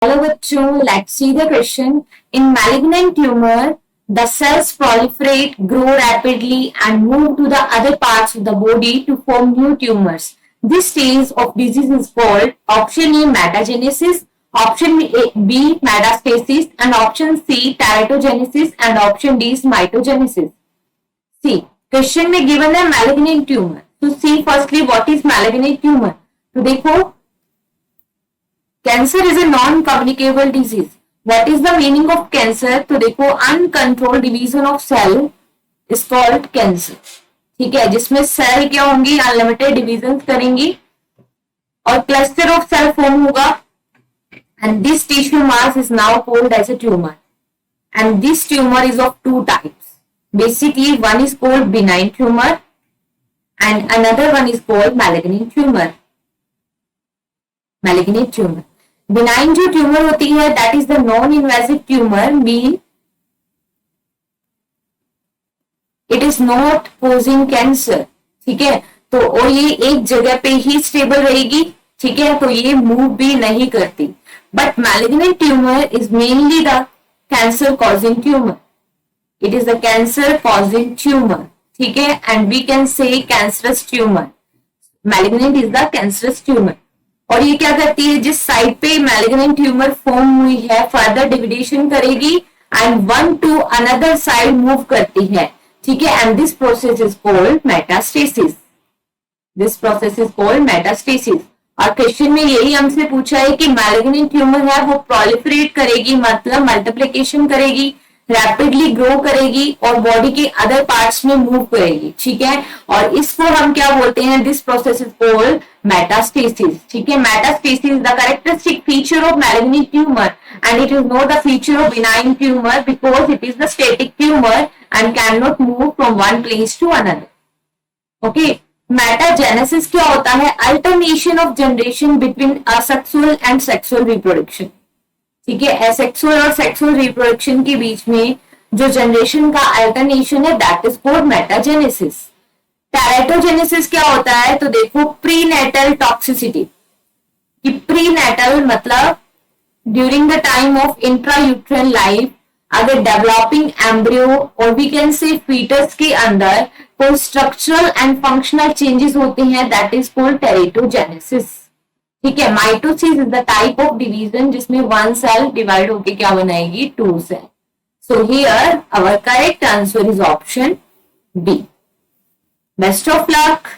Hello बच्चों, let's see the question. In malignant tumor, the cells proliferate, grow rapidly, and move to the other parts of the body to form new tumors. This stage of disease is called option A metagenesis, option B metastasis, and option C teratogenesis, and option D is mitogenesis. See, question में given है malignant tumor. So see firstly what is malignant tumor. तो देखो cancer is a non communicable disease. What is the meaning of cancer? तो देखो uncontrolled division of cell is called cancer. ठीक है, जिसमें cell क्या होंगी, अनलिमिटेड डिवीजन करेंगी और क्लस्टर ऑफ सेल फॉर्म होगा. And this tissue mass is now called as a tumour. And this tumour is of two types. Basically one is called benign tumour and another one is called malignant tumour. Malignant tumour, benign जो tumour होती है that is the non invasive tumour, mean it is not causing cancer. ठीक है, तो और ये एक जगह पे ही स्टेबल रहेगी. ठीक है, तो ये मूव भी नहीं करती. But malignant tumour is mainly the cancer causing tumour. It is the cancer causing tumour. ठीक है, and we can say cancerous tumour. Malignant is the cancerous tumour. और ये क्या करती है, जिस साइड पे मैलिग्नेंट ट्यूमर फॉर्म हुई है फर्दर डिविडेशन करेगी and one two another side move करती है. ठीक है, and this process is called metastasis. This process is called metastasis. और क्वेश्चन में यही हमसे पूछा है कि मैलिग्नेंट ट्यूमर है वो प्रोलिफरेट करेगी, मतलब मल्टीप्लिकेशन करेगी, रैपिडली ग्रो करेगी और बॉडी के अदर पार्ट्स में मूव करेगी. ठीक है, और इसको हम क्या बोलते हैं, this process is called metastasis. ठीक है, metastasis the characteristic feature of malignant tumour and it is not the feature of benign tumour because it is the static tumour and can not move from one place to another. Okay, metagenesis क्या होता है, alternation of generation between asexual and sexual reproduction. ठीक है, asexual और sexual reproduction के बीच में जो generation का अल्टरनेशन है that is called metagenesis. Teratogenesis क्या होता है, तो देखो प्रीनेटल टॉक्सिसिटी. कि प्रीनेटल मतलब during the time of intrauterine life अगर डेवलपिंग एम्ब्रियो और वी कैन से फीटस के अंदर कोई स्ट्रक्चरल एंड फंक्शनल चेंजेस होते हैं दैट इज कॉल्ड टेराटोजेनेसिस. ठीक है, mitosis is the type of division जिसमें वन सेल डिवाइड होके क्या बनाएगी, two cell. So here our correct answer is option B. Best of luck.